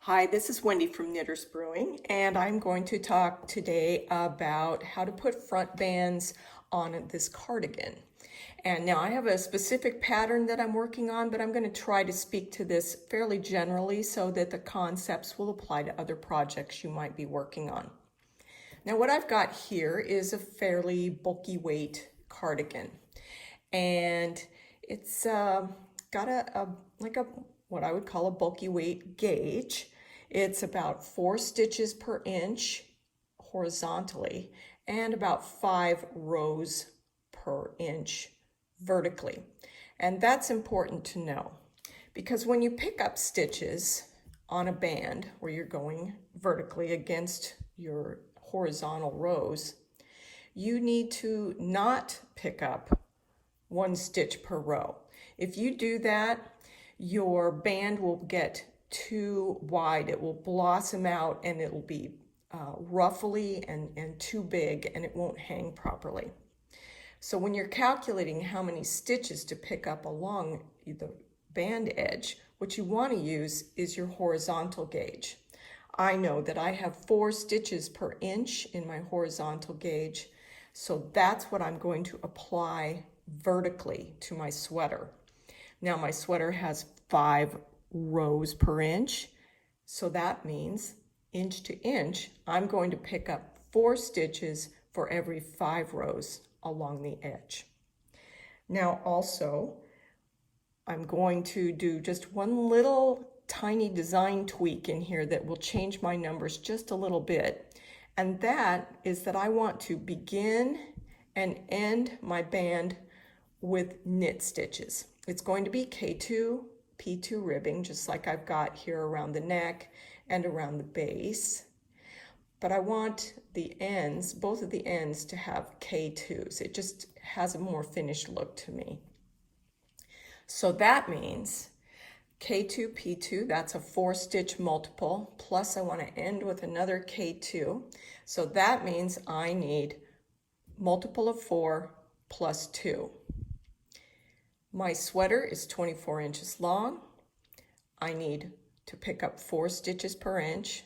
Hi, this is Wendy from Knitters Brewing, and I'm going to talk today about how to put front bands on this cardigan. And now I have a specific pattern that I'm working on, but I'm going to try to speak to this fairly generally so that the concepts will apply to other projects you might be working on. Now what I've got here is a fairly bulky weight cardigan, and it's got a what I would call a bulky weight gauge. It's about 4 stitches per inch horizontally and about 5 rows per inch vertically. And that's important to know because when you pick up stitches on a band where you're going vertically against your horizontal rows, you need to not pick up 1 stitch per row. If you do that, your band will get too wide. It will blossom out and it will be ruffly and too big, and it won't hang properly. So when you're calculating how many stitches to pick up along the band edge, what you want to use is your horizontal gauge. I know that I have 4 stitches per inch in my horizontal gauge, so that's what I'm going to apply vertically to my sweater. Now my sweater has 5 rows per inch, so that means inch to inch, I'm going to pick up 4 stitches for every 5 rows along the edge. Now also, I'm going to do just one little tiny design tweak in here that will change my numbers just a little bit. And that is that I want to begin and end my band with knit stitches. It's going to be K2, P2 ribbing, just like I've got here around the neck and around the base. But I want the ends, both of the ends, to have K2s. It just has a more finished look to me. So that means K2, P2, that's a 4 stitch multiple, plus I want to end with another K2. So that means I need multiple of 4 plus 2. My sweater is 24 inches long. I need to pick up 4 stitches per inch.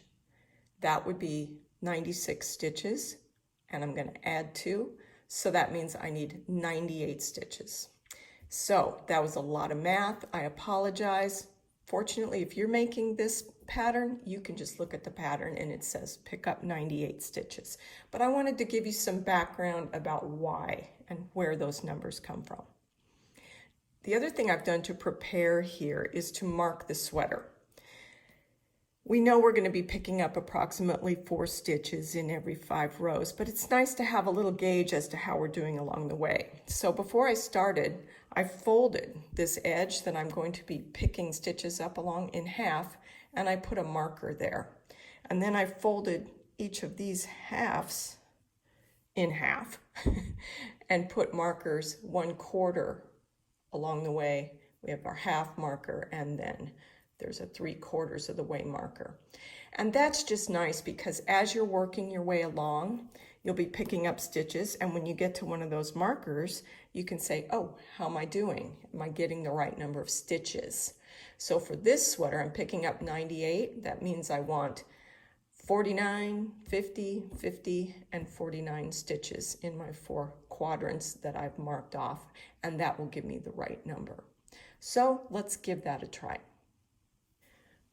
That would be 96 stitches, and I'm going to add 2. So that means I need 98 stitches. So that was a lot of math. I apologize. Fortunately, if you're making this pattern, you can just look at the pattern and it says pick up 98 stitches. But I wanted to give you some background about why and where those numbers come from. The other thing I've done to prepare here is to mark the sweater. We know we're going to be picking up approximately 4 stitches in every 5 rows, but it's nice to have a little gauge as to how we're doing along the way. So before I started, I folded this edge that I'm going to be picking stitches up along in half, and I put a marker there. And then I folded each of these halves in half and put markers 1/4 along the way. We have our half marker, and then there's a 3/4 of the way marker. And that's just nice because as you're working your way along, you'll be picking up stitches, and when you get to one of those markers, you can say, oh, how am I doing? Am I getting the right number of stitches? So for this sweater, I'm picking up 98. That means I want 49, 50, 50, and 49 stitches in my 4 quadrants that I've marked off, and that will give me the right number. So let's give that a try.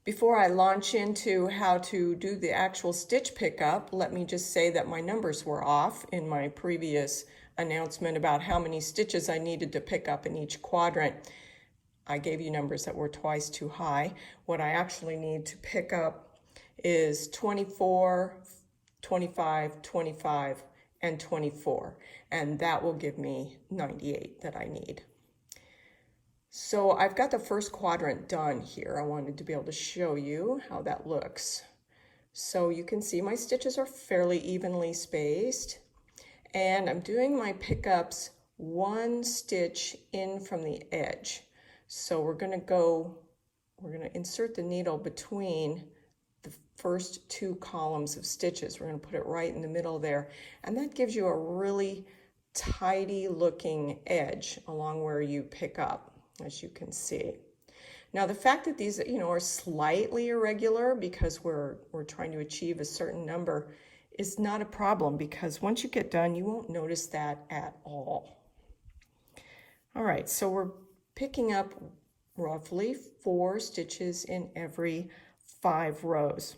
Before I launch into how to do the actual stitch pickup, let me just say that my numbers were off in my previous announcement about how many stitches I needed to pick up in each quadrant. I gave you numbers that were twice too high. What I actually need to pick up is 24, 25, 25, and 24, and that will give me 98 that I need. So I've got the first quadrant done here. I wanted to be able to show you how that looks. So you can see my stitches are fairly evenly spaced, and I'm doing my pickups 1 stitch in from the edge. So we're going to insert the needle between the first 2 columns of stitches. We're going to put it right in the middle there, and that gives you a really tidy looking edge along where you pick up, as you can see. Now the fact that these, are slightly irregular because we're trying to achieve a certain number is not a problem, because once you get done, you won't notice that at all. All right, so we're picking up roughly 4 stitches in every 5 rows.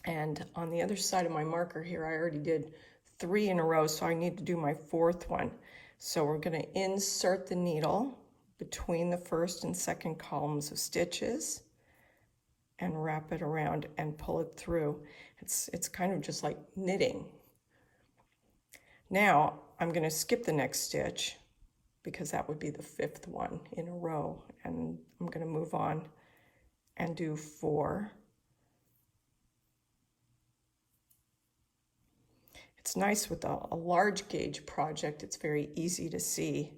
And on the other side of my marker here, I already did 3 in a row, so I need to do my 4th one. So we're going to insert the needle between the first and second columns of stitches and wrap it around and pull it through. It's kind of just like knitting. Now I'm going to skip the next stitch because that would be the 5th one in a row, and I'm going to move on and do 4. It's nice with a large gauge project, it's very easy to see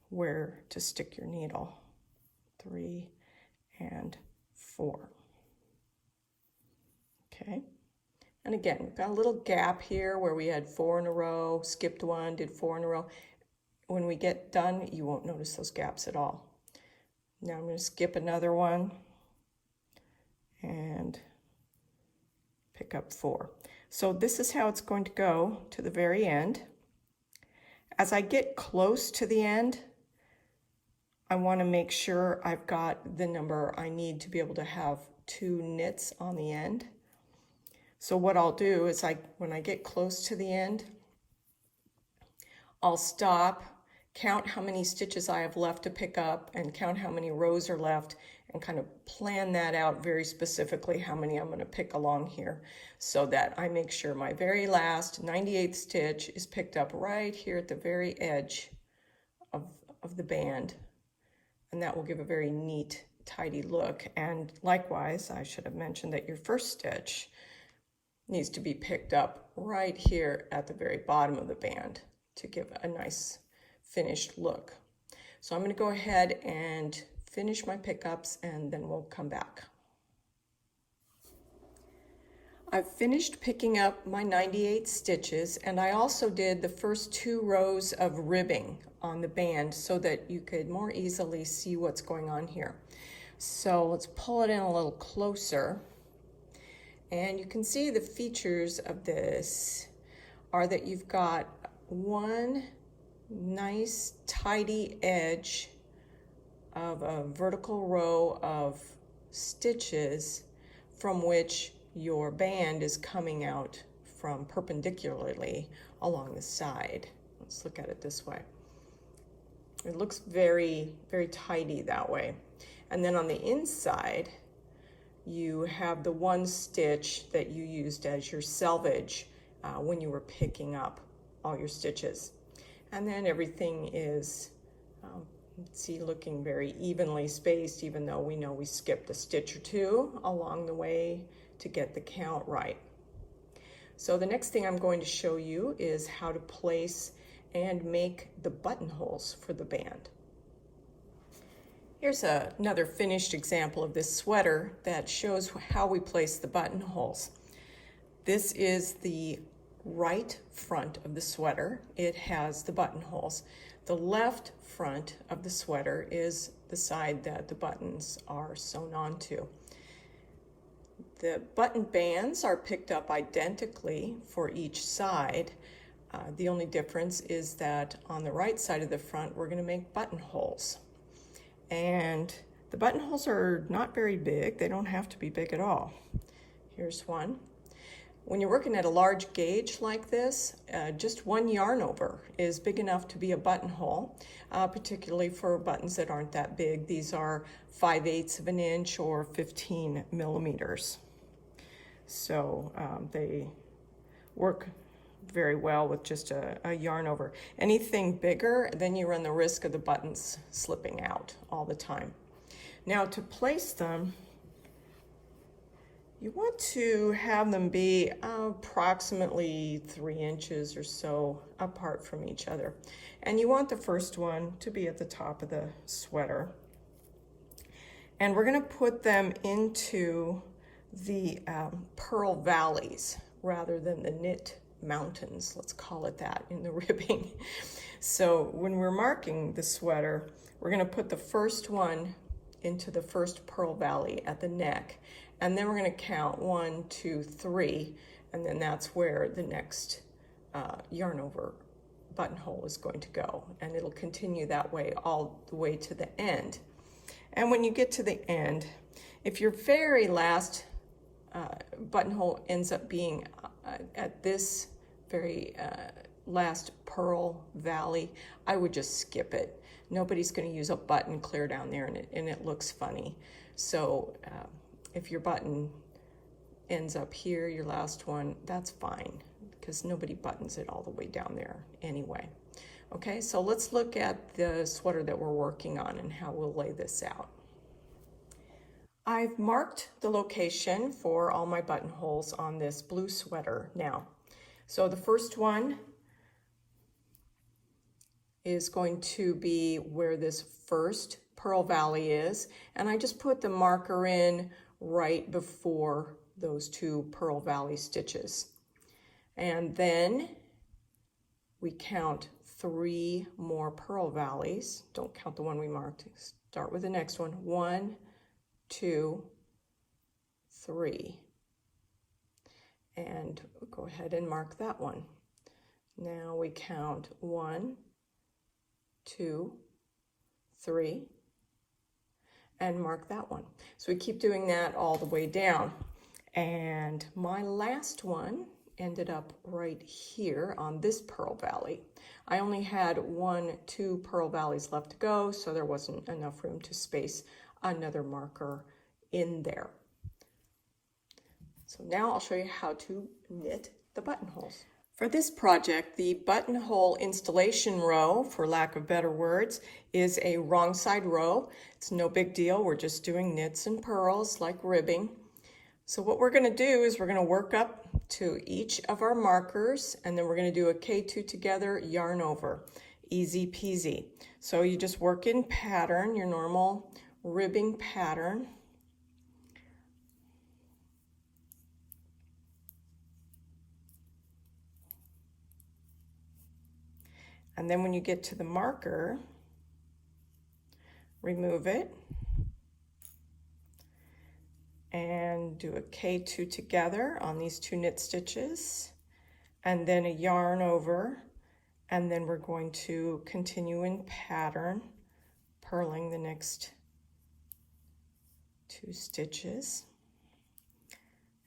where to stick your needle. 3 and 4. Okay, and again, we've got a little gap here where we had 4 in a row, skipped 1, did 4 in a row. When we get done, you won't notice those gaps at all. Now I'm going to skip another one and pick up 4. So this is how it's going to go to the very end. As I get close to the end, I want to make sure I've got the number I need to be able to have 2 knits on the end. So what I'll do is when I get close to the end, I'll stop, count how many stitches I have left to pick up, and count how many rows are left, and kind of plan that out very specifically how many I'm going to pick along here, so that I make sure my very last 98th stitch is picked up right here at the very edge of the band, and that will give a very neat, tidy look. And likewise, I should have mentioned that your first stitch needs to be picked up right here at the very bottom of the band to give a nice finished look. So I'm going to go ahead and finish my pickups, and then we'll come back. I've finished picking up my 98 stitches, and I also did the first 2 rows of ribbing on the band so that you could more easily see what's going on here. So let's pull it in a little closer, and you can see the features of this are that you've got one nice tidy edge of a vertical row of stitches from which your band is coming out from perpendicularly along the side. Let's look at it this way. It looks very, very tidy that way. And then on the inside, you have the one stitch that you used as your selvage when you were picking up all your stitches. And then everything is, see, looking very evenly spaced, even though we know we skipped a stitch or 2 along the way to get the count right. So the next thing I'm going to show you is how to place and make the buttonholes for the band. Here's another finished example of this sweater that shows how we place the buttonholes. This is the right front of the sweater. It has the buttonholes. The left front of the sweater is the side that the buttons are sewn onto. The button bands are picked up identically for each side. The only difference is that on the right side of the front, we're going to make buttonholes. And the buttonholes are not very big. They don't have to be big at all. Here's one. When you're working at a large gauge like this, just 1 yarn over is big enough to be a buttonhole, particularly for buttons that aren't that big. These are 5/8 of an inch or 15 millimeters. So they work very well with just a yarn over. Anything bigger, then you run the risk of the buttons slipping out all the time. Now to place them, you want to have them be approximately 3 inches or so apart from each other. And you want the first one to be at the top of the sweater. And we're going to put them into the purl valleys rather than the knit mountains, let's call it that, in the ribbing. So when we're marking the sweater, we're going to put the first one into the first pearl valley at the neck. And then we're going to count 1, 2, 3, and then that's where the next yarn over buttonhole is going to go. And it'll continue that way all the way to the end. And when you get to the end, if your very last buttonhole ends up being at this very last pearl valley, I would just skip it. Nobody's going to use a button clear down there, and it looks funny. So if your button ends up here, your last one, that's fine, because nobody buttons it all the way down there anyway. Okay, so let's look at the sweater that we're working on and how we'll lay this out. I've marked the location for all my buttonholes on this blue sweater now. So the first one is going to be where this first pearl valley is, and I just put the marker in right before those 2 pearl valley stitches. And then we count 3 more pearl valleys. Don't count the one we marked. Start with the next one. 1, 2, 3. And go ahead and mark that one. Now we count 1, 2, 3, and mark that one. So we keep doing that all the way down. And my last one ended up right here on this pearl valley. I only had 1, 2 pearl valleys left to go, so there wasn't enough room to space another marker in there. So now I'll show you how to knit the buttonholes. For this project, the buttonhole installation row, for lack of better words, is a wrong side row. It's no big deal. We're just doing knits and purls like ribbing. So what we're going to do is we're going to work up to each of our markers, and then we're going to do a K2 together, yarn over. Easy peasy. So you just work in pattern, your normal ribbing pattern. And then when you get to the marker, remove it and do a K2 together on these 2 knit stitches, and then a yarn over, and then we're going to continue in pattern, purling the next 2 stitches,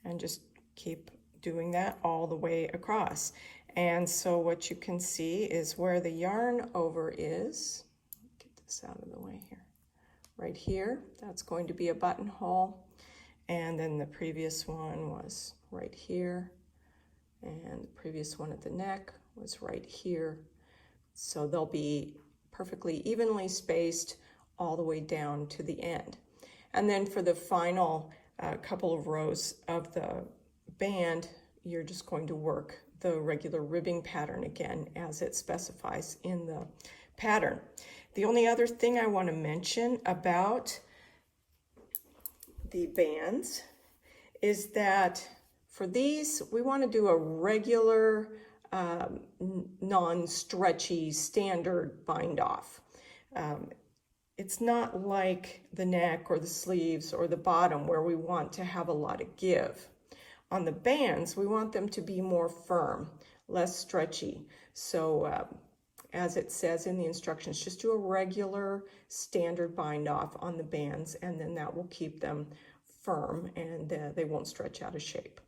and just keep doing that all the way across. And so what you can see is where the yarn over is, get this out of the way here, right here, that's going to be a buttonhole. And then the previous one was right here, and the previous one at the neck was right here. So they'll be perfectly evenly spaced all the way down to the end. And then for the final couple of rows of the band, you're just going to work the regular ribbing pattern again as it specifies in the pattern. The only other thing I want to mention about the bands is that for these, we want to do a regular non-stretchy standard bind off. It's not like the neck or the sleeves or the bottom where we want to have a lot of give. On the bands, we want them to be more firm, less stretchy. So as it says in the instructions, just do a regular standard bind off on the bands, and then that will keep them firm and they won't stretch out of shape.